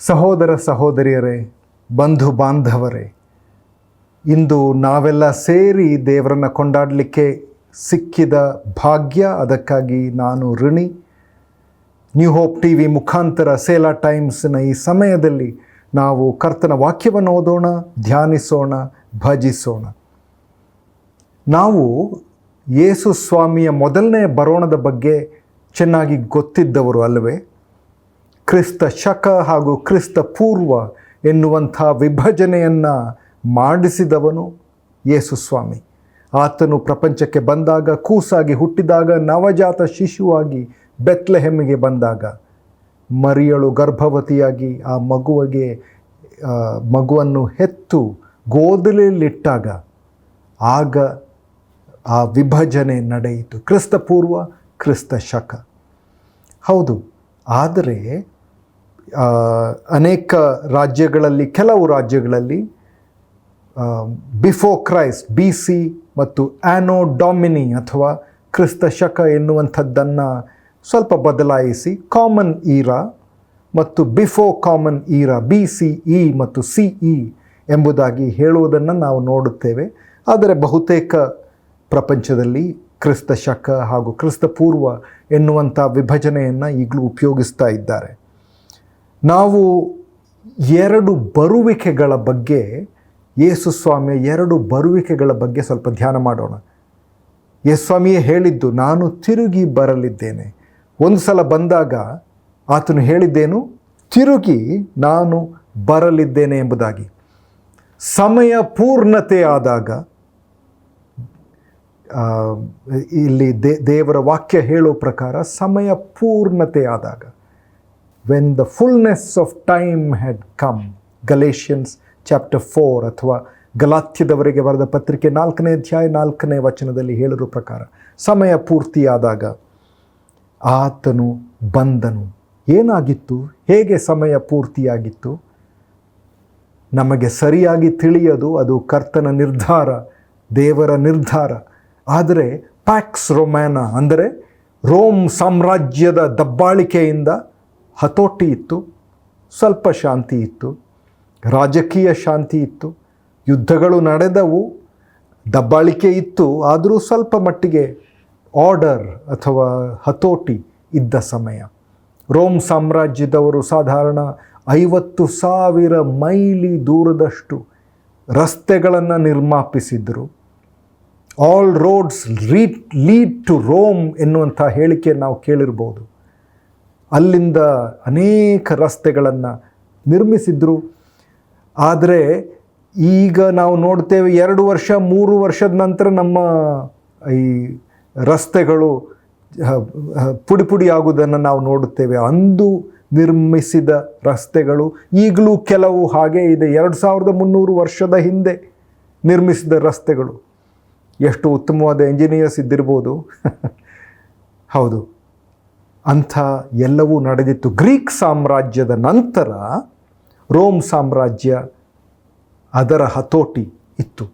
ಸಹೋದರ ಸಹೋದರಿಯರೇ, ಬಂಧು ಬಾಂಧವರೇ, ಇಂದು ನಾವೆಲ್ಲ ಸೇರಿ ದೇವರನ್ನು ಕೊಂಡಾಡಲಿಕ್ಕೆ ಸಿಕ್ಕಿದ ಭಾಗ್ಯ. ಅದಕ್ಕಾಗಿ ನಾನು ಋಣಿ. ನ್ಯೂ ಹೋಪ್ ಟಿ ವಿ ಮುಖಾಂತರ ಸೇಲಾ ಟೈಮ್ಸ್ನ ಈ ಸಮಯದಲ್ಲಿ ನಾವು ಕರ್ತನ ವಾಕ್ಯವನ್ನು ಓದೋಣ, ಧ್ಯಾನಿಸೋಣ, ಭಜಿಸೋಣ. ನಾವು ಯೇಸು ಸ್ವಾಮಿಯ ಮೊದಲನೇ ಬರೋಣದ ಬಗ್ಗೆ ಚೆನ್ನಾಗಿ ಗೊತ್ತಿದ್ದವರು ಅಲ್ಲವೇ? ಕ್ರಿಸ್ತ ಶಕ ಹಾಗೂ ಕ್ರಿಸ್ತ ಪೂರ್ವ ಎನ್ನುವಂಥ ವಿಭಜನೆಯನ್ನು ಮಾಡಿಸಿದವನು ಯೇಸು ಸ್ವಾಮಿ. ಆತನು ಪ್ರಪಂಚಕ್ಕೆ ಬಂದಾಗ, ಕೂಸಾಗಿ ಹುಟ್ಟಿದಾಗ, ನವಜಾತ ಶಿಶುವಾಗಿ ಬೆತ್ಲೆಹೆಮ್ಮಿಗೆ ಬಂದಾಗ, ಮರಿಯಳು ಗರ್ಭವತಿಯಾಗಿ ಆ ಮಗುವನ್ನು ಹೆತ್ತು ಗೋದಲಿಯಲ್ಲಿಟ್ಟಾಗ ಆಗ ಆ ವಿಭಜನೆ ನಡೆಯಿತು. ಕ್ರಿಸ್ತ ಪೂರ್ವ, ಕ್ರಿಸ್ತ ಶಕ. ಹೌದು, ಆದರೆ ಅನೇಕ ರಾಜ್ಯಗಳಲ್ಲಿ, ಕೆಲವು ರಾಜ್ಯಗಳಲ್ಲಿ ಬಿಫೋರ್ ಕ್ರೈಸ್ಟ್ BC ಮತ್ತು ಆ್ಯನೋ ಡಾಮಿನಿ ಅಥವಾ ಕ್ರಿಸ್ತ ಶಕ ಎನ್ನುವಂಥದ್ದನ್ನು ಸ್ವಲ್ಪ ಬದಲಾಯಿಸಿ ಕಾಮನ್ ಈರಾ ಮತ್ತು ಬಿಫೋರ್ ಕಾಮನ್ ಈರಾ BCE ಮತ್ತು CE ಎಂಬುದಾಗಿ ಹೇಳುವುದನ್ನು ನಾವು ನೋಡುತ್ತೇವೆ. ಆದರೆ ಬಹುತೇಕ ಪ್ರಪಂಚದಲ್ಲಿ ಕ್ರಿಸ್ತ ಶಕ ಹಾಗೂ ಕ್ರಿಸ್ತ ಪೂರ್ವ ಎನ್ನುವಂಥ ವಿಭಜನೆಯನ್ನು ಈಗಲೂ ಉಪಯೋಗಿಸ್ತಾ ಇದ್ದಾರೆ. ನಾವು ಎರಡು ಬರುವಿಕೆಗಳ ಬಗ್ಗೆ, ಯೇಸು ಸ್ವಾಮಿಯ ಎರಡು ಬರುವಿಕೆಗಳ ಬಗ್ಗೆ ಸ್ವಲ್ಪ ಧ್ಯಾನ ಮಾಡೋಣ. ಯೇಸು ಸ್ವಾಮಿಯೇ ಹೇಳಿದ್ದು, ನಾನು ತಿರುಗಿ ಬರಲಿದ್ದೇನೆ. ಒಂದು ಸಲ ಬಂದಾಗ ಆತನು ಹೇಳಿದ್ದೇನು? ತಿರುಗಿ ನಾನು ಬರಲಿದ್ದೇನೆ ಎಂಬುದಾಗಿ. ಸಮಯ ಪೂರ್ಣತೆ ಆದಾಗ, ಇಲ್ಲಿ ದೇವರ ವಾಕ್ಯ ಹೇಳೋ ಪ್ರಕಾರ ಸಮಯ ಪೂರ್ಣತೆ ಆದಾಗ, when the fullness of time had come, Galatians chapter 4 ಅಥವಾ ಗಲಾತ್ಯದವರೆಗೆ ಬರೆದ ಪತ್ರಿಕೆ 4ನೇ ಅಧ್ಯಾಯ 4ನೇ ವಚನದಲ್ಲಿ ಹೇಳಿರೋ ಪ್ರಕಾರ ಸಮಯ ಪೂರ್ತಿಯಾದಾಗ ಆತನು ಬಂದನು. ಏನಾಗಿತ್ತು? ಹೇಗೆ ಸಮಯ ಪೂರ್ತಿಯಾಗಿತ್ತು? ನಮಗೆ ಸರಿಯಾಗಿ ತಿಳಿಯದು. ಅದು ಕರ್ತನ ನಿರ್ಧಾರ, ದೇವರ ನಿರ್ಧಾರ. ಆದರೆ ಪ್ಯಾಕ್ಸ್ ರೊಮ್ಯಾನ ಅಂದರೆ ರೋಮ್ ಸಾಮ್ರಾಜ್ಯದ ದಬ್ಬಾಳಿಕೆಯಿಂದ ಹತೋಟಿ ಇತ್ತು, ಸ್ವಲ್ಪ ಶಾಂತಿ ಇತ್ತು, ರಾಜಕೀಯ ಶಾಂತಿ ಇತ್ತು, ಯುದ್ಧಗಳು ನಡೆದವು, ದಬ್ಬಾಳಿಕೆ ಇತ್ತು, ಆದರೂ ಸ್ವಲ್ಪ ಮಟ್ಟಿಗೆ ಆರ್ಡರ್ ಅಥವಾ ಹತೋಟಿ ಇದ್ದ ಸಮಯ. ರೋಮ್ ಸಾಮ್ರಾಜ್ಯದವರು ಸಾಧಾರಣ 50,000 ಮೈಲಿ ದೂರದಷ್ಟು ರಸ್ತೆಗಳನ್ನು ನಿರ್ಮಾಪಿಸಿದ್ರು. All roads lead to Rome ಎನ್ನುವಂಥ ಹೇಳಿಕೆ ನಾವು ಕೇಳಿರ್ಬೋದು. ಅಲ್ಲಿಂದ ಅನೇಕ ರಸ್ತೆಗಳನ್ನು ನಿರ್ಮಿಸಿದ್ರು. ಆದರೆ ಈಗ ನಾವು ನೋಡ್ತೇವೆ, 2 ವರ್ಷ 3 ವರ್ಷದ ನಂತರ ನಮ್ಮ ಈ ರಸ್ತೆಗಳು ಪುಡಿ ಆಗುವುದನ್ನು ನಾವು ನೋಡುತ್ತೇವೆ. ಅಂದು ನಿರ್ಮಿಸಿದ ರಸ್ತೆಗಳು ಈಗಲೂ ಕೆಲವು ಹಾಗೇ ಇದೆ. 2300 ವರ್ಷದ ಹಿಂದೆ ನಿರ್ಮಿಸಿದ ರಸ್ತೆಗಳು. ಎಷ್ಟು ಉತ್ತಮವಾದ ಎಂಜಿನಿಯರ್ಸ್ ಇದ್ದಿರ್ಬೋದು. ಹೌದು, ಅಂಥ ಎಲ್ಲವೂ ನಡೆದಿತ್ತು. ಗ್ರೀಕ್ ಸಾಮ್ರಾಜ್ಯದ ನಂತರ ರೋಮ್ ಸಾಮ್ರಾಜ್ಯ, ಅದರ ಹತೋಟಿ ಇತ್ತು.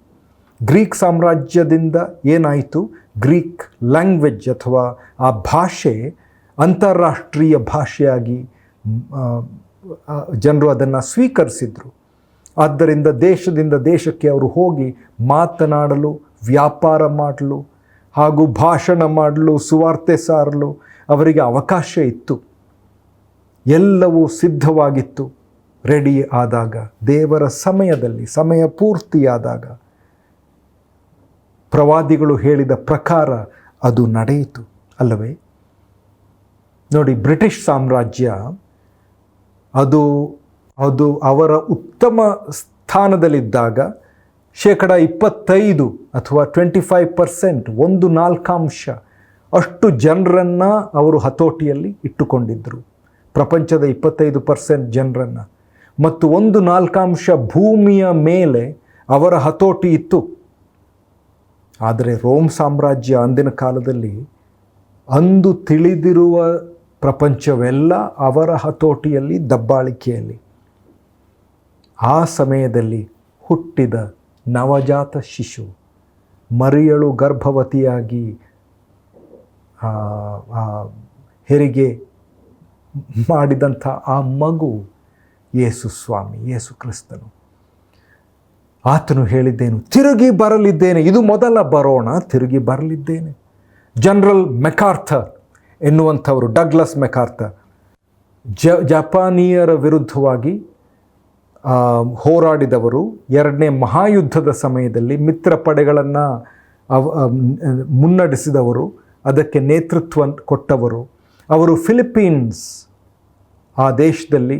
ಗ್ರೀಕ್ ಸಾಮ್ರಾಜ್ಯದಿಂದ ಏನಾಯಿತು? ಗ್ರೀಕ್ ಲ್ಯಾಂಗ್ವೇಜ್ ಅಥವಾ ಆ ಭಾಷೆ ಅಂತಾರಾಷ್ಟ್ರೀಯ ಭಾಷೆಯಾಗಿ ಜನರು ಅದನ್ನು ಸ್ವೀಕರಿಸಿದರು. ಆದ್ದರಿಂದ ದೇಶದಿಂದ ದೇಶಕ್ಕೆ ಅವರು ಹೋಗಿ ಮಾತನಾಡಲು, ವ್ಯಾಪಾರ ಮಾಡಲು ಹಾಗೂ ಭಾಷಣ ಮಾಡಲು, ಸುವಾರ್ತೆ ಸಾರಲು ಅವರಿಗೆ ಅವಕಾಶ ಇತ್ತು. ಎಲ್ಲವೂ ಸಿದ್ಧವಾಗಿತ್ತು. ರೆಡಿ ಆದಾಗ, ದೇವರ ಸಮಯದಲ್ಲಿ, ಸಮಯ ಪೂರ್ತಿಯಾದಾಗ, ಪ್ರವಾದಿಗಳು ಹೇಳಿದ ಪ್ರಕಾರ ಅದು ನಡೆಯಿತು ಅಲ್ಲವೇ? ನೋಡಿ, ಬ್ರಿಟಿಷ್ ಸಾಮ್ರಾಜ್ಯ ಅದು ಅವರ ಉತ್ತಮ ಸ್ಥಾನದಲ್ಲಿದ್ದಾಗ 25% ಅಥವಾ 25%, 1/4 ಅಷ್ಟು ಜನರನ್ನು ಅವರು ಹತೋಟಿಯಲ್ಲಿ ಇಟ್ಟುಕೊಂಡಿದ್ದರು. ಪ್ರಪಂಚದ 25% ಜನರನ್ನು. ಮತ್ತು 1/4 ಭೂಮಿಯ ಮೇಲೆ ಅವರ ಹತೋಟಿ ಇತ್ತು. ಆದರೆ ರೋಮ್ ಸಾಮ್ರಾಜ್ಯ ಅಂದಿನ ಕಾಲದಲ್ಲಿ, ಅಂದು ತಿಳಿದಿರುವ ಪ್ರಪಂಚವೆಲ್ಲ ಅವರ ಹತೋಟಿಯಲ್ಲಿ, ದಬ್ಬಾಳಿಕೆಯಲ್ಲಿ. ಆ ಸಮಯದಲ್ಲಿ ಹುಟ್ಟಿದ ನವಜಾತ ಶಿಶು, ಮರಿಯಳು ಗರ್ಭವತಿಯಾಗಿ ಹೆರಿಗೆ ಮಾಡಿದಂಥ ಆ ಮಗು ಯೇಸು ಸ್ವಾಮಿ, ಯೇಸು ಕ್ರಿಸ್ತನು. ಆತನು ಹೇಳಿದ್ದೇನು? ತಿರುಗಿ ಬರಲಿದ್ದೇನೆ. ಇದು ಮೊದಲ ಬರೋಣ, ತಿರುಗಿ ಬರಲಿದ್ದೇನೆ. ಜನರಲ್ ಮೆಕಾರ್ಥರ್ ಎನ್ನುವಂಥವರು, ಡಗ್ಲಸ್ ಮೆಕಾರ್ಥರ್, ಜಪಾನೀಯರ ವಿರುದ್ಧವಾಗಿ ಹೋರಾಡಿದವರು. ಎರಡನೇ ಮಹಾಯುದ್ಧದ ಸಮಯದಲ್ಲಿ ಮಿತ್ರ ಪಡೆಗಳನ್ನು ಮುನ್ನಡೆಸಿದವರು, ಅದಕ್ಕೆ ನೇತೃತ್ವ ಕೊಟ್ಟವರು. ಅವರು ಫಿಲಿಪೀನ್ಸ್ ಆ ದೇಶದಲ್ಲಿ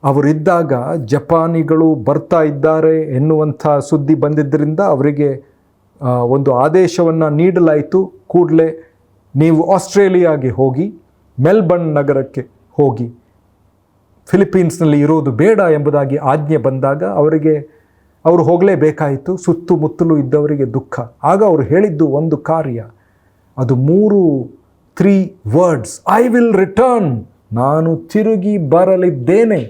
ಅವರಿದ್ದಾಗ ಜಪಾನಿಗಳು ಬರ್ತಾ ಇದ್ದಾರೆ ಎನ್ನುವಂಥ ಸುದ್ದಿ ಬಂದಿದ್ದರಿಂದ ಅವರಿಗೆ ಒಂದು ಆದೇಶವನ್ನು ನೀಡಲಾಯಿತು. ಕೂಡಲೇ ನೀವು ಆಸ್ಟ್ರೇಲಿಯಾಗೆ ಹೋಗಿ, ಮೆಲ್ಬರ್ನ್ ನಗರಕ್ಕೆ ಹೋಗಿ, ಫಿಲಿಪೀನ್ಸ್ನಲ್ಲಿ ಇರೋದು ಬೇಡ ಎಂಬುದಾಗಿ ಆಜ್ಞೆ ಬಂದಾಗ ಅವರು ಹೋಗಲೇಬೇಕಾಯಿತು. ಸುತ್ತಮುತ್ತಲೂ ಇದ್ದವರಿಗೆ ದುಃಖ. ಆಗ ಅವರು ಹೇಳಿದ್ದು ಒಂದು ಕಾರ್ಯ, ಅದು 3 ವರ್ಡ್ಸ್, ಐ ವಿಲ್ ರಿಟರ್ನ್, ನಾನು ತಿರುಗಿ ಬರಲಿದ್ದೇನೆ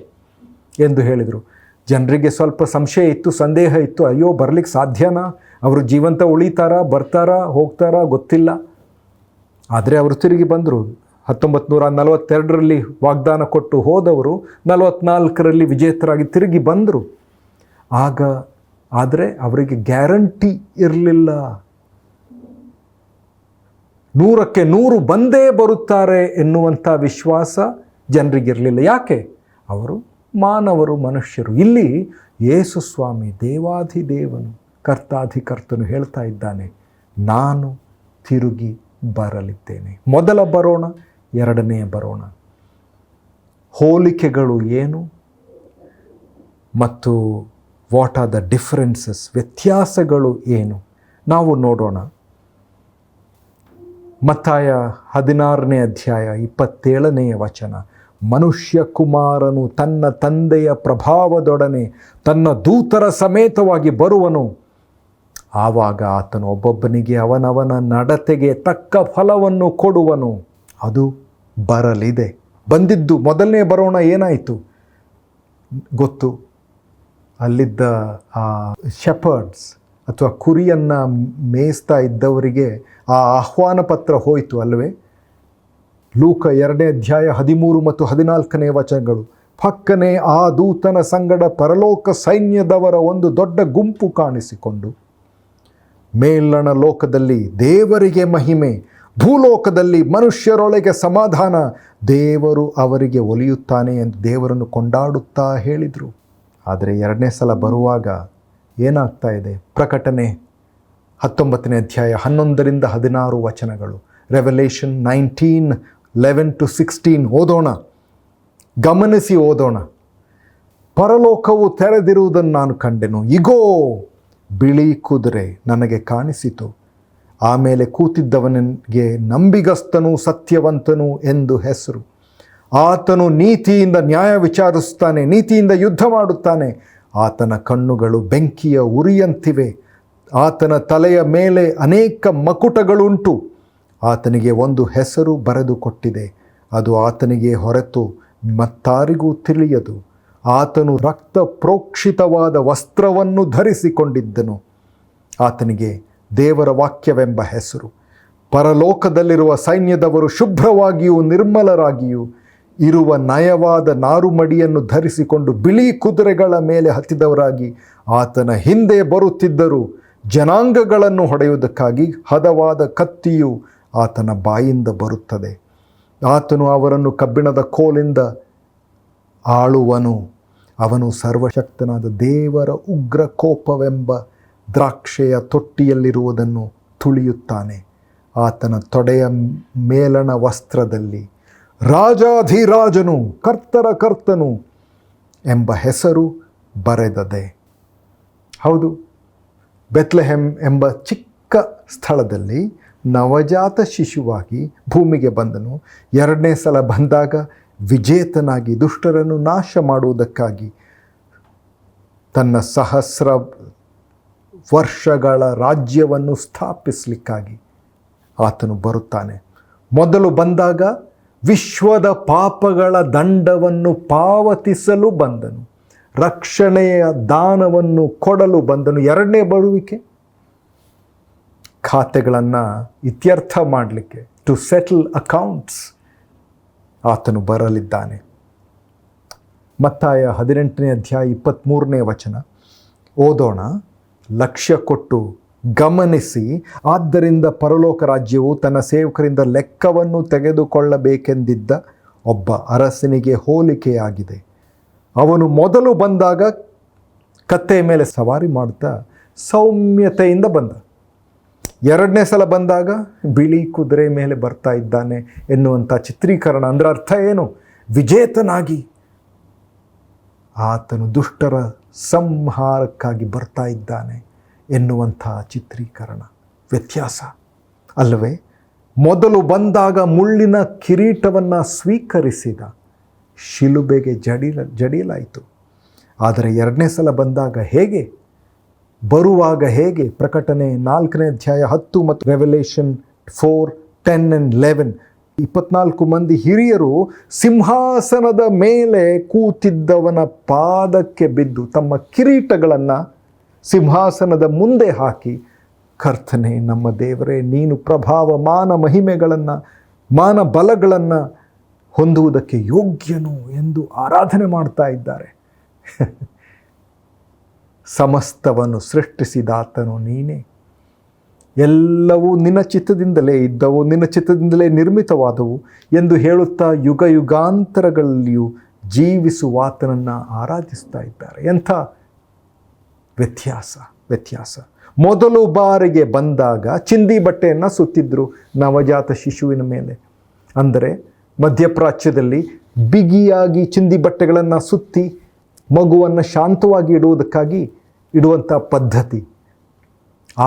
ಎಂದು ಹೇಳಿದರು. ಜನರಿಗೆ ಸ್ವಲ್ಪ ಸಂಶಯ ಇತ್ತು, ಸಂದೇಹ ಇತ್ತು. ಅಯ್ಯೋ, ಬರಲಿಕ್ಕೆ ಸಾಧ್ಯನಾ? ಅವರು ಜೀವಂತ ಉಳಿತಾರಾ, ಬರ್ತಾರಾ, ಹೋಗ್ತಾರಾ ಗೊತ್ತಿಲ್ಲ. ಆದರೆ ಅವರು ತಿರುಗಿ ಬಂದರು. 1942ರಲ್ಲಿ ವಾಗ್ದಾನ ಕೊಟ್ಟು ಹೋದವರು 44ರಲ್ಲಿ ವಿಜೇತರಾಗಿ ತಿರುಗಿ ಬಂದರು. ಆದರೆ ಅವರಿಗೆ ಗ್ಯಾರಂಟಿ ಇರಲಿಲ್ಲ. 100ಕ್ಕೆ 100 ಬಂದೇ ಬರುತ್ತಾರೆ ಎನ್ನುವಂಥ ವಿಶ್ವಾಸ ಜನರಿಗಿರಲಿಲ್ಲ. ಯಾಕೆ? ಅವರು ಮಾನವರು, ಮನುಷ್ಯರು. ಇಲ್ಲಿ ಯೇಸು ಸ್ವಾಮಿ ದೇವಾಧಿದೇವನು, ಕರ್ತಾಧಿಕರ್ತನು ಹೇಳ್ತಾ ಇದ್ದಾನೆ, ನಾನು ತಿರುಗಿ ಬರಲಿದ್ದೇನೆ. ಮೊದಲ ಬರೋಣ, ಎರಡನೇ ಬರೋಣ. ಹೋಲಿಕೆಗಳು ಏನು ಮತ್ತು ವಾಟ್ ಆರ್ ದ ಡಿಫರೆನ್ಸಸ್, ವ್ಯತ್ಯಾಸಗಳು ಏನು ನಾವು ನೋಡೋಣ. ಮತ್ತಾಯ 16ನೇ ಅಧ್ಯಾಯ 27ನೇ ವಚನ, ಮನುಷ್ಯ ಕುಮಾರನು ತನ್ನ ತಂದೆಯ ಪ್ರಭಾವದೊಡನೆ ತನ್ನ ದೂತರ ಸಮೇತವಾಗಿ ಬರುವನು. ಆವಾಗ ಆತನು ಒಬ್ಬೊಬ್ಬನಿಗೆ ಅವನವನ ನಡತೆಗೆ ತಕ್ಕ ಫಲವನ್ನು ಕೊಡುವನು. ಅದು ಬರಲಿದೆ. ಬಂದಿದ್ದು ಮೊದಲನೇ ಬರೋಣ ಏನಾಯಿತು ಗೊತ್ತು? ಅಲ್ಲಿದ್ದ ಆ ಶೆಪರ್ಡ್ಸ್ ಅಥವಾ ಕುರಿಯನ್ನು ಮೇಯಿಸ್ತಾ ಇದ್ದವರಿಗೆ ಆ ಆಹ್ವಾನ ಪತ್ರ ಹೋಯಿತು ಅಲ್ಲವೇ? ಲೂಕ 2ನೇ ಅಧ್ಯಾಯ 13 ಮತ್ತು 14ನೇ ವಚನಗಳು. ಪಕ್ಕನೆ ಆ ದೂತನ ಸಂಗಡ ಪರಲೋಕ ಸೈನ್ಯದವರ ಒಂದು ದೊಡ್ಡ ಗುಂಪು ಕಾಣಿಸಿಕೊಂಡು, ಮೇಲಣ ಲೋಕದಲ್ಲಿ ದೇವರಿಗೆ ಮಹಿಮೆ, ಭೂಲೋಕದಲ್ಲಿ ಮನುಷ್ಯರೊಳಗೆ ಸಮಾಧಾನ, ದೇವರು ಅವರಿಗೆ ಒಲಿಯುತ್ತಾನೆ ಎಂದು ದೇವರನ್ನು ಕೊಂಡಾಡುತ್ತಾ ಹೇಳಿದರು. ಆದರೆ ಎರಡನೇ ಸಲ ಬರುವಾಗ ಏನಾಗ್ತಾ ಇದೆ? ಪ್ರಕಟಣೆ 19ನೇ ಅಧ್ಯಾಯ 11ರಿಂದ 16 ವಚನಗಳು. ರೆವಲೇಷನ್ 19:11-16 ಓದೋಣ, ಗಮನಿಸಿ ಓದೋಣ. ಪರಲೋಕವು ತೆರೆದಿರುವುದನ್ನು ನಾನು ಕಂಡೆನು. ಇಗೋ, ಬಿಳಿ ಕುದುರೆ ನನಗೆ ಕಾಣಿಸಿತು. ಆಮೇಲೆ ಕೂತಿದ್ದವನಿಗೆ ನಂಬಿಗಸ್ತನು, ಸತ್ಯವಂತನು ಎಂದು ಹೆಸರು. ಆತನು ನೀತಿಯಿಂದ ನ್ಯಾಯ ವಿಚಾರಿಸುತ್ತಾನೆ, ನೀತಿಯಿಂದ ಯುದ್ಧ ಮಾಡುತ್ತಾನೆ. ಆತನ ಕಣ್ಣುಗಳು ಬೆಂಕಿಯ ಉರಿಯಂತಿವೆ. ಆತನ ತಲೆಯ ಮೇಲೆ ಅನೇಕ ಮಕುಟಗಳುಂಟು. ಆತನಿಗೆ ಒಂದು ಹೆಸರು ಬರೆದುಕೊಟ್ಟಿದೆ, ಅದು ಆತನಿಗೆ ಹೊರತು ಮತ್ತಾರಿಗೂ ತಿಳಿಯದು. ಆತನು ರಕ್ತ ಪ್ರೋಕ್ಷಿತವಾದ ವಸ್ತ್ರವನ್ನು ಧರಿಸಿಕೊಂಡಿದ್ದನು. ಆತನಿಗೆ ದೇವರ ವಾಕ್ಯವೆಂಬ ಹೆಸರು. ಪರಲೋಕದಲ್ಲಿರುವ ಸೈನ್ಯದವರು ಶುಭ್ರವಾಗಿಯೂ ನಿರ್ಮಲರಾಗಿಯೂ ಇರುವ ನಯವಾದ ನಾರುಮಡಿಯನ್ನು ಧರಿಸಿಕೊಂಡು ಬಿಳಿ ಕುದುರೆಗಳ ಮೇಲೆ ಹತ್ತಿದವರಾಗಿ ಆತನ ಹಿಂದೆ ಬರುತ್ತಿದ್ದರು. ಜನಾಂಗಗಳನ್ನು ಹೊಡೆಯುವುದಕ್ಕಾಗಿ ಹದವಾದ ಕತ್ತಿಯು ಆತನ ಬಾಯಿಂದ ಬರುತ್ತದೆ. ಆತನು ಅವರನ್ನು ಕಬ್ಬಿಣದ ಕೋಲಿಂದ ಆಳುವನು. ಅವನು ಸರ್ವಶಕ್ತನಾದ ದೇವರ ಉಗ್ರ ಕೋಪವೆಂಬ ದ್ರಾಕ್ಷೆಯ ತೊಟ್ಟಿಯಲ್ಲಿರುವುದನ್ನು ತುಳಿಯುತ್ತಾನೆ. ಆತನ ತೊಡೆಯ ಮೇಲಣ ವಸ್ತ್ರದಲ್ಲಿ ರಾಜಾಧಿರಾಜನು, ಕರ್ತರ ಕರ್ತನು ಎಂಬ ಹೆಸರು ಬರೆದದೆ. ಹೌದು, ಬೆತ್ಲೆಹೆಮ್ ಎಂಬ ಚಿಕ್ಕ ಸ್ಥಳದಲ್ಲಿ ನವಜಾತ ಶಿಶುವಾಗಿ ಭೂಮಿಗೆ ಬಂದನು. ಎರಡನೇ ಸಲ ಬಂದಾಗ ವಿಜೇತನಾಗಿ ದುಷ್ಟರನ್ನು ನಾಶ ಮಾಡುವುದಕ್ಕಾಗಿ ತನ್ನ 1000 ವರ್ಷಗಳ ರಾಜ್ಯವನ್ನು ಸ್ಥಾಪಿಸಲಿಕ್ಕಾಗಿ ಆತನು ಬರುತ್ತಾನೆ. ಮೊದಲು ಬಂದಾಗ ವಿಶ್ವದ ಪಾಪಗಳ ದಂಡವನ್ನು ಪಾವತಿಸಲು ಬಂದನು, ರಕ್ಷಣೆಯ ದಾನವನ್ನು ಕೊಡಲು ಬಂದನು. ಎರಡನೇ ಬರುವಿಕೆ ಖಾತೆಗಳನ್ನು ಇತ್ಯರ್ಥ ಮಾಡಲಿಕ್ಕೆ, ಟು ಸೆಟಲ್ ಅಕೌಂಟ್ಸ್ ಆತನು ಬರಲಿದ್ದಾನೆ. ಮತ್ತಾಯ 18ನೇ ಅಧ್ಯಾಯ 23ನೇ ವಚನ ಓದೋಣ. ಲಕ್ಷ್ಯ ಕೊಟ್ಟು ಗಮನಿಸಿ, ಆದ್ದರಿಂದ ಪರಲೋಕ ರಾಜ್ಯವು ತನ್ನ ಸೇವಕರಿಂದ ಲೆಕ್ಕವನ್ನು ತೆಗೆದುಕೊಳ್ಳಬೇಕೆಂದಿದ್ದ ಒಬ್ಬ ಅರಸನಿಗೆ ಹೋಲಿಕೆಯಾಗಿದೆ. ಅವನು ಮೊದಲು ಬಂದಾಗ ಕತ್ತೆಯ ಮೇಲೆ ಸವಾರಿ ಮಾಡ್ತಾ ಸೌಮ್ಯತೆಯಿಂದ ಬಂದ. ಎರಡನೇ ಸಲ ಬಂದಾಗ ಬಿಳಿ ಕುದುರೆ ಮೇಲೆ ಬರ್ತಾ ಇದ್ದಾನೆ ಎನ್ನುವಂಥ ಚಿತ್ರೀಕರಣ. ಅಂದರೆ ಅರ್ಥ ಏನು? ವಿಜೇತನಾಗಿ ಆತನು ದುಷ್ಟರ ಸಂಹಾರಕ್ಕಾಗಿ ಬರ್ತಾ ಇದ್ದಾನೆ ಎನ್ನುವಂಥ ಚಿತ್ರೀಕರಣ. ವ್ಯತ್ಯಾಸ ಅಲ್ಲವೇ? ಮೊದಲು ಬಂದಾಗ ಮುಳ್ಳಿನ ಕಿರೀಟವನ್ನು ಸ್ವೀಕರಿಸಿದ, ಶಿಲುಬೆಗೆ ಜಡಿಯಲಾಯಿತು. ಆದರೆ ಎರಡನೇ ಸಲ ಬಂದಾಗ ಹೇಗೆ? ಬರುವಾಗ ಹೇಗೆ? ಪ್ರಕಟಣೆ 4ನೇ ಅಧ್ಯಾಯ 10 ಮತ್ತು ರೆವಲ್ಯೂಷನ್ 4, 10 and 11 24 ಮಂದಿ ಹಿರಿಯರು ಸಿಂಹಾಸನದ ಮೇಲೆ ಕೂತಿದ್ದವನ ಪಾದಕ್ಕೆ ಬಿದ್ದು ತಮ್ಮ ಕಿರೀಟಗಳನ್ನು ಸಿಂಹಾಸನದ ಮುಂದೆ ಹಾಕಿ, ಕರ್ತನೆ, ನಮ್ಮ ದೇವರೇ, ನೀನು ಪ್ರಭಾವ, ಮಾನ, ಮಹಿಮೆಗಳನ್ನು, ಮಾನ ಬಲಗಳನ್ನು ಹೊಂದುವುದಕ್ಕೆ ಯೋಗ್ಯನು ಎಂದು ಆರಾಧನೆ ಮಾಡ್ತಾ ಇದ್ದಾರೆ. ಸಮಸ್ತವನ್ನು ಸೃಷ್ಟಿಸಿದಾತನು ನೀನೇ, ಎಲ್ಲವೂ ನಿನ್ನ ಚಿತ್ತದಿಂದಲೇ ಇದ್ದವು, ನಿನ್ನ ಚಿತ್ತದಿಂದಲೇ ನಿರ್ಮಿತವಾದವು ಎಂದು ಹೇಳುತ್ತಾ ಯುಗ ಯುಗಾಂತರಗಳಲ್ಲಿಯೂ ಜೀವಿಸುವಾತನನ್ನು ಆರಾಧಿಸ್ತಾ ಇದ್ದಾರೆ. ಎಂಥ ವ್ಯತ್ಯಾಸ! ಮೊದಲು ಬಾರಿಗೆ ಬಂದಾಗ ಚಿಂದಿ ಬಟ್ಟೆಯನ್ನು ಸುತ್ತಿದ್ರು ನವಜಾತ ಶಿಶುವಿನ ಮೇಲೆ. ಅಂದರೆ ಮಧ್ಯಪ್ರಾಚ್ಯದಲ್ಲಿ ಬಿಗಿಯಾಗಿ ಚಿಂದಿ ಬಟ್ಟೆಗಳನ್ನು ಸುತ್ತಿ ಮಗುವನ್ನು ಶಾಂತವಾಗಿ ಇಡುವುದಕ್ಕಾಗಿ ಇಡುವಂಥ ಪದ್ಧತಿ.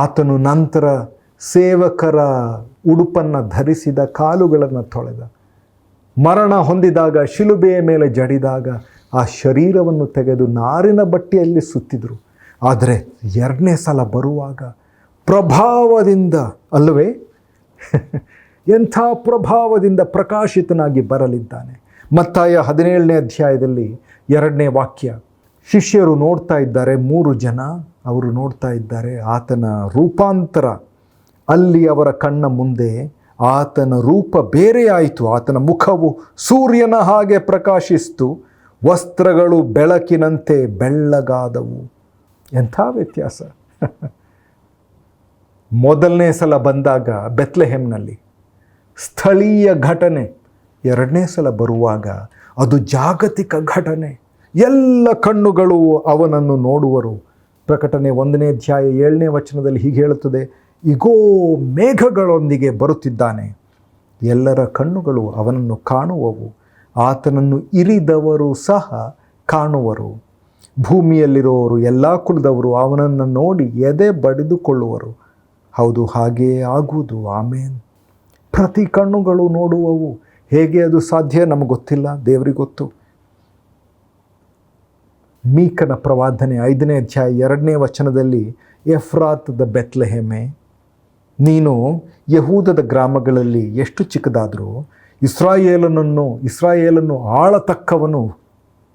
ಆತನು ನಂತರ ಸೇವಕರ ಉಡುಪನ್ನು ಧರಿಸಿದ, ಕಾಲುಗಳನ್ನು ತೊಳೆದ, ಮರಣ ಹೊಂದಿದಾಗ, ಶಿಲುಬೆಯ ಮೇಲೆ ಜಡಿದಾಗ ಆ ಶರೀರವನ್ನು ತೆಗೆದು ನಾರಿನ ಬಟ್ಟೆಯಲ್ಲಿ ಸುತ್ತಿದ್ರು. ಆದರೆ ಎರಡನೇ ಸಲ ಬರುವಾಗ ಪ್ರಭಾವದಿಂದ, ಅಲ್ಲವೇ, ಎಂಥ ಪ್ರಭಾವದಿಂದ ಪ್ರಕಾಶಿತನಾಗಿ ಬರಲಿದ್ದಾನೆ. ಮತ್ತಾಯ 17ನೇ ಅಧ್ಯಾಯದಲ್ಲಿ 2ನೇ ವಾಕ್ಯ, ಶಿಷ್ಯರು ನೋಡ್ತಾ ಇದ್ದಾರೆ, 3 ಜನ ಅವರು ನೋಡ್ತಾ ಇದ್ದಾರೆ ಆತನ ರೂಪಾಂತರ. ಅಲ್ಲಿ ಅವರ ಕಣ್ಣ ಮುಂದೆ ಆತನ ರೂಪ ಬೇರೆಯಾಯಿತು. ಆತನ ಮುಖವು ಸೂರ್ಯನ ಹಾಗೆ ಪ್ರಕಾಶಿಸಿತು, ವಸ್ತ್ರಗಳು ಬೆಳಕಿನಂತೆ ಬೆಳ್ಳಗಾದವು. ಎಂಥ ವ್ಯತ್ಯಾಸ! ಮೊದಲನೇ ಸಲ ಬಂದಾಗ ಬೆತ್ಲೆಹೆಮ್ನಲ್ಲಿ ಸ್ಥಳೀಯ ಘಟನೆ, ಎರಡನೇ ಸಲ ಬರುವಾಗ ಅದು ಜಾಗತಿಕ ಘಟನೆ. ಎಲ್ಲ ಕಣ್ಣುಗಳು ಅವನನ್ನು ನೋಡುವರು. ಪ್ರಕಟಣೆ 1ನೇ ಅಧ್ಯಾಯ 7ನೇ ವಚನದಲ್ಲಿ ಹೀಗೆ ಹೇಳುತ್ತದೆ, ಇಗೋ ಮೇಘಗಳೊಂದಿಗೆ ಬರುತ್ತಿದ್ದಾನೆ, ಎಲ್ಲರ ಕಣ್ಣುಗಳು ಅವನನ್ನು ಕಾಣುವವು, ಆತನನ್ನು ಇರಿದವರು ಸಹ ಕಾಣುವರು, ಭೂಮಿಯಲ್ಲಿರುವವರು ಎಲ್ಲ ಕುಲದವರು ಅವನನ್ನು ನೋಡಿ ಎದೆ ಬಡಿದುಕೊಳ್ಳುವರು. ಹೌದು, ಹಾಗೆಯೇ ಆಗುವುದು. ಆಮೇನ್. ಪ್ರತಿ ಕಣ್ಣುಗಳು ನೋಡುವವು. ಹೇಗೆ ಅದು ಸಾಧ್ಯ ನಮಗೆ ಗೊತ್ತಿಲ್ಲ, ದೇವರಿಗೆ ಗೊತ್ತು. ಮೀಕನ ಪ್ರವಾದನೆ 5ನೇ ಅಧ್ಯಾಯ 2ನೇ ವಚನದಲ್ಲಿ, ಎಫ್ರಾತದ ಬೆತ್ಲೆಹೆಮೆ, ನೀನು ಯಹೂದದ ಗ್ರಾಮಗಳಲ್ಲಿ ಎಷ್ಟು ಚಿಕ್ಕದಾದರೂ ಇಸ್ರಾಯೇಲನ್ನು ಆಳತಕ್ಕವನು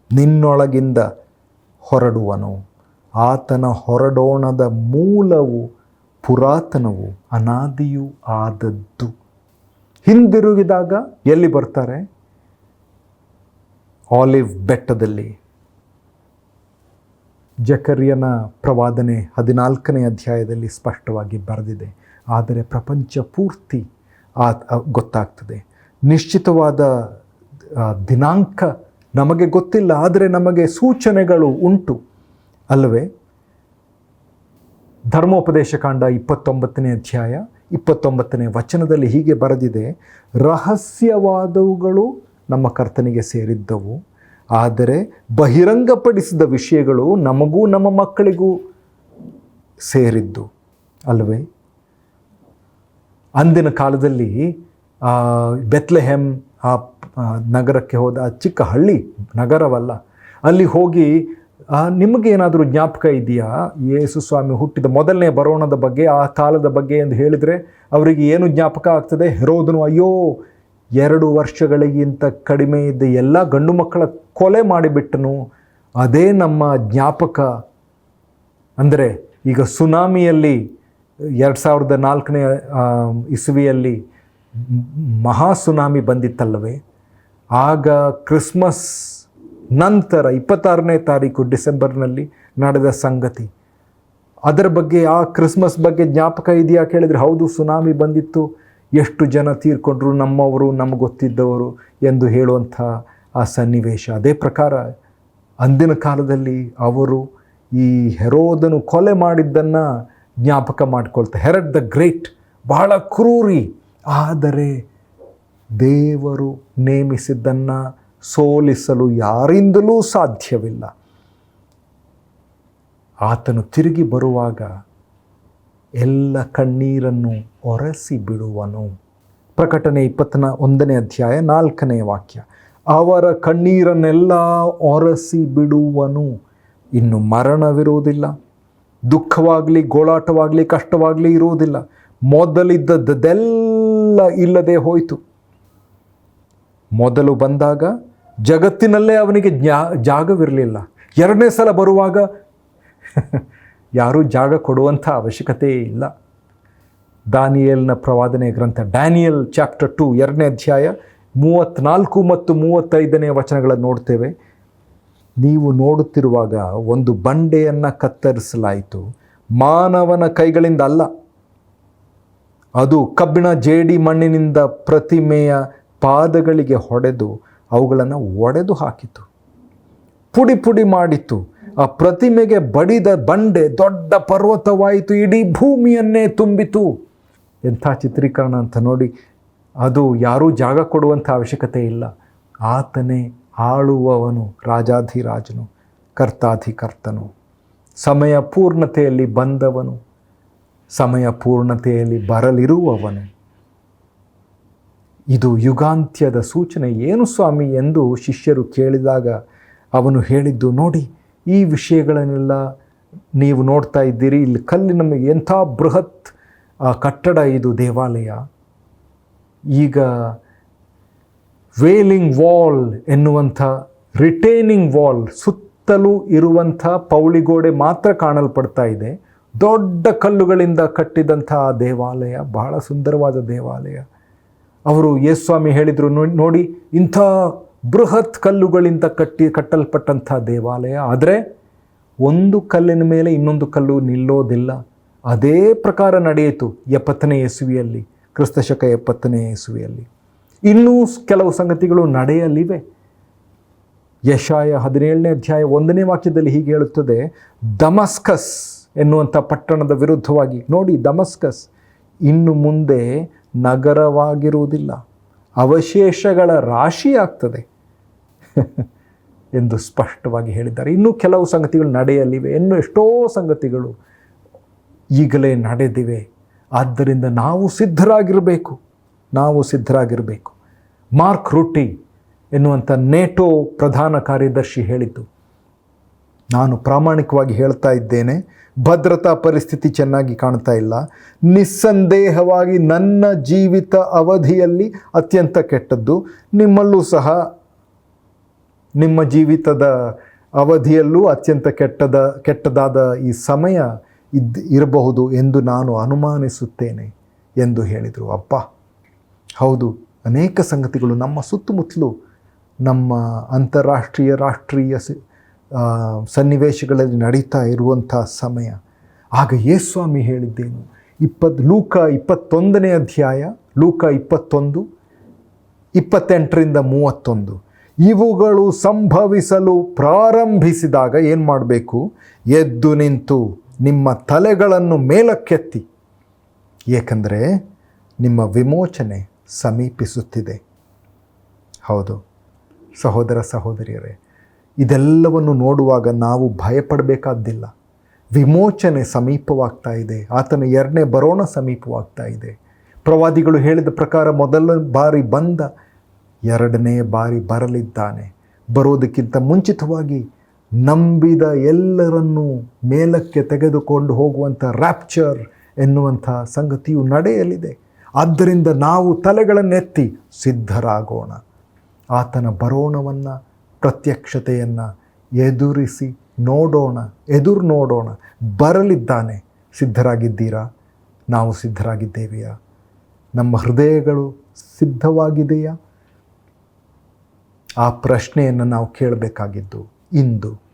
ನಿನ್ನೊಳಗಿಂದ ಹೊರಡುವನು. ಆತನ ಹೊರಡೋಣದ ಮೂಲವು ಪುರಾತನವು, ಅನಾದಿಯೂ ಆದದ್ದು. ಹಿಂದಿರುಗಿದಾಗ ಎಲ್ಲಿ ಬರ್ತಾರೆ? ಆಲಿವ್ ಬೆಟ್ಟದಲ್ಲಿ. ಜಕರ್ಯನ ಪ್ರವಾದನೆ 14ನೇ ಅಧ್ಯಾಯದಲ್ಲಿ ಸ್ಪಷ್ಟವಾಗಿ ಬರೆದಿದೆ. ಆದರೆ ಪ್ರಪಂಚ ಪೂರ್ತಿ ಗೊತ್ತಾಗ್ತದೆ. ನಿಶ್ಚಿತವಾದ ದಿನಾಂಕ ನಮಗೆ ಗೊತ್ತಿಲ್ಲ, ಆದರೆ ನಮಗೆ ಸೂಚನೆಗಳು ಉಂಟು, ಅಲ್ಲವೇ? ಧರ್ಮೋಪದೇಶ ಕಾಂಡ 29ನೇ ಅಧ್ಯಾಯ 29ನೇ ವಚನದಲ್ಲಿ ಹೀಗೆ ಬರೆದಿದೆ, ರಹಸ್ಯವಾದವುಗಳು ನಮ್ಮ ಕರ್ತನಿಗೆ ಸೇರಿದ್ದವು, ಆದರೆ ಬಹಿರಂಗಪಡಿಸಿದ ವಿಷಯಗಳು ನಮಗೂ ನಮ್ಮ ಮಕ್ಕಳಿಗೂ ಸೇರಿದ್ದು, ಅಲ್ಲವೇ? ಅಂದಿನ ಕಾಲದಲ್ಲಿ ಬೆತ್ಲೆಹೆಮ್ ಆ ನಗರಕ್ಕೆ ಹೋದ, ಚಿಕ್ಕ ಹಳ್ಳಿ, ನಗರವಲ್ಲ. ಅಲ್ಲಿ ಹೋಗಿ ನಿಮಗೇನಾದರೂ ಜ್ಞಾಪಕ ಇದೆಯಾ ಯೇಸು ಸ್ವಾಮಿ ಹುಟ್ಟಿದ ಮೊದಲನೇ ಬರೋಣದ ಬಗ್ಗೆ, ಆ ಕಾಲದ ಬಗ್ಗೆ ಎಂದು ಹೇಳಿದರೆ ಅವರಿಗೆ ಏನು ಜ್ಞಾಪಕ ಆಗ್ತದೆ? ಹೆರೋದನು ಅಯ್ಯೋ 2 ವರ್ಷಗಳಿಗಿಂತ ಕಡಿಮೆ ಇದ್ದ ಎಲ್ಲ ಗಂಡು ಮಕ್ಕಳ ಕೊಲೆ ಮಾಡಿಬಿಟ್ಟನು, ಅದೇ ನಮ್ಮ ಜ್ಞಾಪಕ. ಅಂದರೆ ಈಗ ಸುನಾಮಿಯಲ್ಲಿ 2004ನೇ ಇಸವಿಯಲ್ಲಿ ಮಹಾ ಸುನಾಮಿ ಬಂದಿತ್ತಲ್ಲವೇ, ಆಗ ಕ್ರಿಸ್ಮಸ್ ನಂತರ 26ನೇ ತಾರೀಕು ಡಿಸೆಂಬರ್ನಲ್ಲಿ ನಡೆದ ಸಂಗತಿ. ಅದರ ಬಗ್ಗೆ, ಆ ಕ್ರಿಸ್ಮಸ್ ಬಗ್ಗೆ ಜ್ಞಾಪಕ ಇದೆಯಾ ಕೇಳಿದರೆ, ಹೌದು, ಸುನಾಮಿ ಬಂದಿತ್ತು, ಎಷ್ಟು ಜನ ತೀರ್ಕೊಂಡ್ರು, ನಮ್ಮವರು, ನಮಗೆ ಗೊತ್ತಿದ್ದವರು ಎಂದು ಹೇಳುವಂಥ ಆ ಸನ್ನಿವೇಶ. ಅದೇ ಪ್ರಕಾರ ಅಂದಿನ ಕಾಲದಲ್ಲಿ ಅವರು ಈ ಹೆರೋದನು ಕೊಲೆ ಮಾಡಿದ್ದನ್ನು ಜ್ಞಾಪಕ ಮಾಡಿಕೊಳ್ತಾರೆ. ಹೆರಡ್ ದ ಗ್ರೇಟ್ ಬಹಳ ಕ್ರೂರಿ, ಆದರೆ ದೇವರು ನೇಮಿಸಿದ್ದನ್ನು ಸೋಲಿಸಲು ಯಾರಿಂದಲೂ ಸಾಧ್ಯವಿಲ್ಲ. ಆತನು ತಿರುಗಿ ಬರುವಾಗ ಎಲ್ಲ ಕಣ್ಣೀರನ್ನು ಒರೆಸಿ ಬಿಡುವನು. ಪ್ರಕಟಣೆ 21ನೇ ಅಧ್ಯಾಯ 4ನೇ ವಾಕ್ಯ. ಅವರ ಕಣ್ಣೀರನ್ನೆಲ್ಲ ಒರೆಸಿ ಬಿಡುವನು. ಇನ್ನು ಮರಣವಿರುವುದಿಲ್ಲ, ದುಃಖವಾಗಲಿ, ಗೋಳಾಟವಾಗಲಿ, ಕಷ್ಟವಾಗಲಿ ಇರುವುದಿಲ್ಲ. ಮೊದಲಿದ್ದದ್ದೆಲ್ಲ ಇಲ್ಲದೆ ಹೋಯಿತು. ಮೊದಲು ಬಂದಾಗ ಜಗತ್ತಿನಲ್ಲೇ ಅವನಿಗೆ ಜಾಗವಿರಲಿಲ್ಲ. ಎರಡನೇ ಸಲ ಬರುವಾಗ ಯಾರೂ ಜಾಗ ಕೊಡುವಂಥ ಅವಶ್ಯಕತೆ ಇಲ್ಲ. ದಾನಿಯೇಲನ ಪ್ರವಾದನೆ ಗ್ರಂಥ, ಡ್ಯಾನಿಯಲ್ ಚಾಪ್ಟರ್ 2 2ನೇ ಅಧ್ಯಾಯ 34 ಮತ್ತು 35ನೇ ವಚನಗಳನ್ನು ನೋಡ್ತೇವೆ. ನೀವು ನೋಡುತ್ತಿರುವಾಗ ಒಂದು ಬಂಡೆಯನ್ನು ಕತ್ತರಿಸಲಾಯಿತು, ಮಾನವನ ಕೈಗಳಿಂದ ಅಲ್ಲ, ಅದು ಕಬ್ಬಿಣ ಜೇಡಿ ಮಣ್ಣಿನಿಂದ ಪ್ರತಿಮೆಯ ಪಾದಗಳಿಗೆ ಹೊಡೆದು ಅವುಗಳನ್ನು ಒಡೆದು ಹಾಕಿತು, ಪುಡಿ ಪುಡಿ ಮಾಡಿತು. ಆ ಪ್ರತಿಮೆಗೆ ಬಡಿದ ಬಂಡೆ ದೊಡ್ಡ ಪರ್ವತವಾಯಿತು, ಇಡೀ ಭೂಮಿಯನ್ನೇ ತುಂಬಿತು. ಎಂಥ ಚಿತ್ರೀಕರಣ ಅಂತ ನೋಡಿ. ಅದು ಯಾರೂ ಜಾಗ ಕೊಡುವಂಥ ಅವಶ್ಯಕತೆ ಇಲ್ಲ. ಆತನೇ ಆಳುವವನು, ರಾಜಾಧಿರಾಜನು, ಕರ್ತಾಧಿಕರ್ತನು, ಸಮಯ ಪೂರ್ಣತೆಯಲ್ಲಿ ಬಂದವನು, ಸಮಯ ಪೂರ್ಣತೆಯಲ್ಲಿ ಬರಲಿರುವವನು. ಇದು ಯುಗಾಂತ್ಯದ ಸೂಚನೆ. ಏನು ಸ್ವಾಮಿ ಎಂದು ಶಿಷ್ಯರು ಕೇಳಿದಾಗ ಅವನು ಹೇಳಿದ್ದು, ನೋಡಿ, ಈ ವಿಷಯಗಳನ್ನೆಲ್ಲ ನೀವು ನೋಡ್ತಾ ಇದ್ದೀರಿ. ಇಲ್ಲಿ ಕಲ್ಲಿನ ಎಂಥ ಬೃಹತ್ ಕಟ್ಟಡ ಇದು ದೇವಾಲಯ. ಈಗ ವೇಲಿಂಗ್ ವಾಲ್ ಎನ್ನುವಂಥ ರಿಟೇನಿಂಗ್ ವಾಲ್ ಸುತ್ತಲೂ ಇರುವಂಥ ಪೌಳಿಗೋಡೆ ಮಾತ್ರ ಕಾಣಲ್ಪಡ್ತಾ ಇದೆ. ದೊಡ್ಡ ಕಲ್ಲುಗಳಿಂದ ಕಟ್ಟಿದಂಥ ದೇವಾಲಯ, ಬಹಳ ಸುಂದರವಾದ ದೇವಾಲಯ. ಅವರು ಯೇಸುಸ್ವಾಮಿ ಹೇಳಿದರು, ನೋಡಿ, ಇಂಥ ಬೃಹತ್ ಕಲ್ಲುಗಳಿಂದ ಕಟ್ಟಲ್ಪಟ್ಟಂಥ ದೇವಾಲಯ, ಆದರೆ ಒಂದು ಕಲ್ಲಿನ ಮೇಲೆ ಇನ್ನೊಂದು ಕಲ್ಲು ನಿಲ್ಲೋದಿಲ್ಲ. ಅದೇ ಪ್ರಕಾರ ನಡೆಯಿತು 70ನೇ ಇಸವಿಯಲ್ಲಿ, ಕ್ರಿಸ್ತಶಕ 70ನೇ ಇಸವಿಯಲ್ಲಿ. ಇನ್ನೂ ಕೆಲವು ಸಂಗತಿಗಳು ನಡೆಯಲಿವೆ. ಯೆಶಾಯ 17ನೇ ಅಧ್ಯಾಯ 1ನೇ ವಾಕ್ಯದಲ್ಲಿ ಹೀಗೆ ಹೇಳುತ್ತದೆ, ದಮಸ್ಕಸ್ ಎನ್ನುವಂಥ ಪಟ್ಟಣದ ವಿರುದ್ಧವಾಗಿ, ನೋಡಿ, ದಮಸ್ಕಸ್ ಇನ್ನು ಮುಂದೆ ನಗರವಾಗಿರುವುದಿಲ್ಲ, ಅವಶೇಷಗಳ ರಾಶಿ ಆಗ್ತದೆ ಎಂದು ಸ್ಪಷ್ಟವಾಗಿ ಹೇಳಿದ್ದಾರೆ. ಇನ್ನೂ ಕೆಲವು ಸಂಗತಿಗಳು ನಡೆಯಲಿವೆ, ಇನ್ನೂ ಎಷ್ಟೋ ಸಂಗತಿಗಳು ಈಗಲೇ ನಡೆದಿವೆ. ಆದ್ದರಿಂದ ನಾವು ಸಿದ್ಧರಾಗಿರಬೇಕು. ಮಾರ್ಕ್ ರುಟಿ ಎನ್ನುವಂಥ ನೇಟೋ ಪ್ರಧಾನ ಕಾರ್ಯದರ್ಶಿ ಹೇಳಿದ್ದು, ನಾನು ಪ್ರಾಮಾಣಿಕವಾಗಿ ಹೇಳ್ತಾ ಇದ್ದೇನೆ, ಭದ್ರತಾ ಪರಿಸ್ಥಿತಿ ಚೆನ್ನಾಗಿ ಕಾಣ್ತಾ ಇಲ್ಲ. ನಿಸ್ಸಂದೇಹವಾಗಿ ನನ್ನ ಜೀವಿತ ಅವಧಿಯಲ್ಲಿ ಅತ್ಯಂತ ಕೆಟ್ಟದ್ದು, ನಿಮ್ಮಲ್ಲೂ ಸಹ ನಿಮ್ಮ ಜೀವಿತದ ಅವಧಿಯಲ್ಲೂ ಅತ್ಯಂತ ಕೆಟ್ಟದಾದ ಈ ಸಮಯ ಇರಬಹುದು ಎಂದು ನಾನು ಅನುಮಾನಿಸುತ್ತೇನೆ ಎಂದು ಹೇಳಿದರು. ಅಪ್ಪ, ಹೌದು, ಅನೇಕ ಸಂಗತಿಗಳು ನಮ್ಮ ಸುತ್ತಮುತ್ತಲೂ, ನಮ್ಮ ಅಂತಾರಾಷ್ಟ್ರೀಯ ರಾಷ್ಟ್ರೀಯ ಸನ್ನಿವೇಶಗಳಲ್ಲಿ ನಡೀತಾ ಇರುವಂಥ ಸಮಯ. ಆಗ ಯೇಸುಸ್ವಾಮಿ ಹೇಳಿದ್ದೇನು, ಲೂಕ 21ನೇ ಅಧ್ಯಾಯ, ಲೂಕ 21 28ರಿಂದ 31, ಇವುಗಳು ಸಂಭವಿಸಲು ಪ್ರಾರಂಭಿಸಿದಾಗ ಏನು ಮಾಡಬೇಕು? ಎದ್ದು ನಿಂತು ನಿಮ್ಮ ತಲೆಗಳನ್ನು ಮೇಲಕ್ಕೆತ್ತಿ, ಏಕೆಂದರೆ ನಿಮ್ಮ ವಿಮೋಚನೆ ಸಮೀಪಿಸುತ್ತಿದೆ. ಹೌದು ಸಹೋದರ ಸಹೋದರಿಯರೇ, ಇದೆಲ್ಲವನ್ನು ನೋಡುವಾಗ ನಾವು ಭಯಪಡಬೇಕಾದ್ದಿಲ್ಲ. ವಿಮೋಚನೆ ಸಮೀಪವಾಗ್ತಾ ಇದೆ. ಆತನ ಎರಡನೇ ಬರೋಣ ಸಮೀಪವಾಗ್ತಾ ಇದೆ. ಪ್ರವಾದಿಗಳು ಹೇಳಿದ ಪ್ರಕಾರ ಮೊದಲ ಬಾರಿ ಬಂದ, ಎರಡನೇ ಬಾರಿ ಬರಲಿದ್ದಾನೆ. ಬರೋದಕ್ಕಿಂತ ಮುಂಚಿತವಾಗಿ ನಂಬಿದ ಎಲ್ಲರನ್ನೂ ಮೇಲಕ್ಕೆ ತೆಗೆದುಕೊಂಡು ಹೋಗುವಂಥ ರ್ಯಾಪ್ಚರ್ ಎನ್ನುವಂಥ ಸಂಗತಿಯು ನಡೆಯಲಿದೆ. ಆದ್ದರಿಂದ ನಾವು ತಲೆಗಳನ್ನೆತ್ತಿ ಸಿದ್ಧರಾಗೋಣ. ಆತನ ಬರೋಣವನ್ನು, ಪ್ರತ್ಯಕ್ಷತೆಯನ್ನು ಎದುರು ನೋಡೋಣ. ಬರಲಿದ್ದಾನೆ. ಸಿದ್ಧರಾಗಿದ್ದೀರಾ? ನಾವು ಸಿದ್ಧರಾಗಿದ್ದೇವೆಯಾ? ನಮ್ಮ ಹೃದಯಗಳು ಸಿದ್ಧವಾಗಿದೆಯಾ? ಆ ಪ್ರಶ್ನೆಯನ್ನು ನಾವು ಕೇಳಬೇಕಾಗಿದ್ದು ಇಂದು.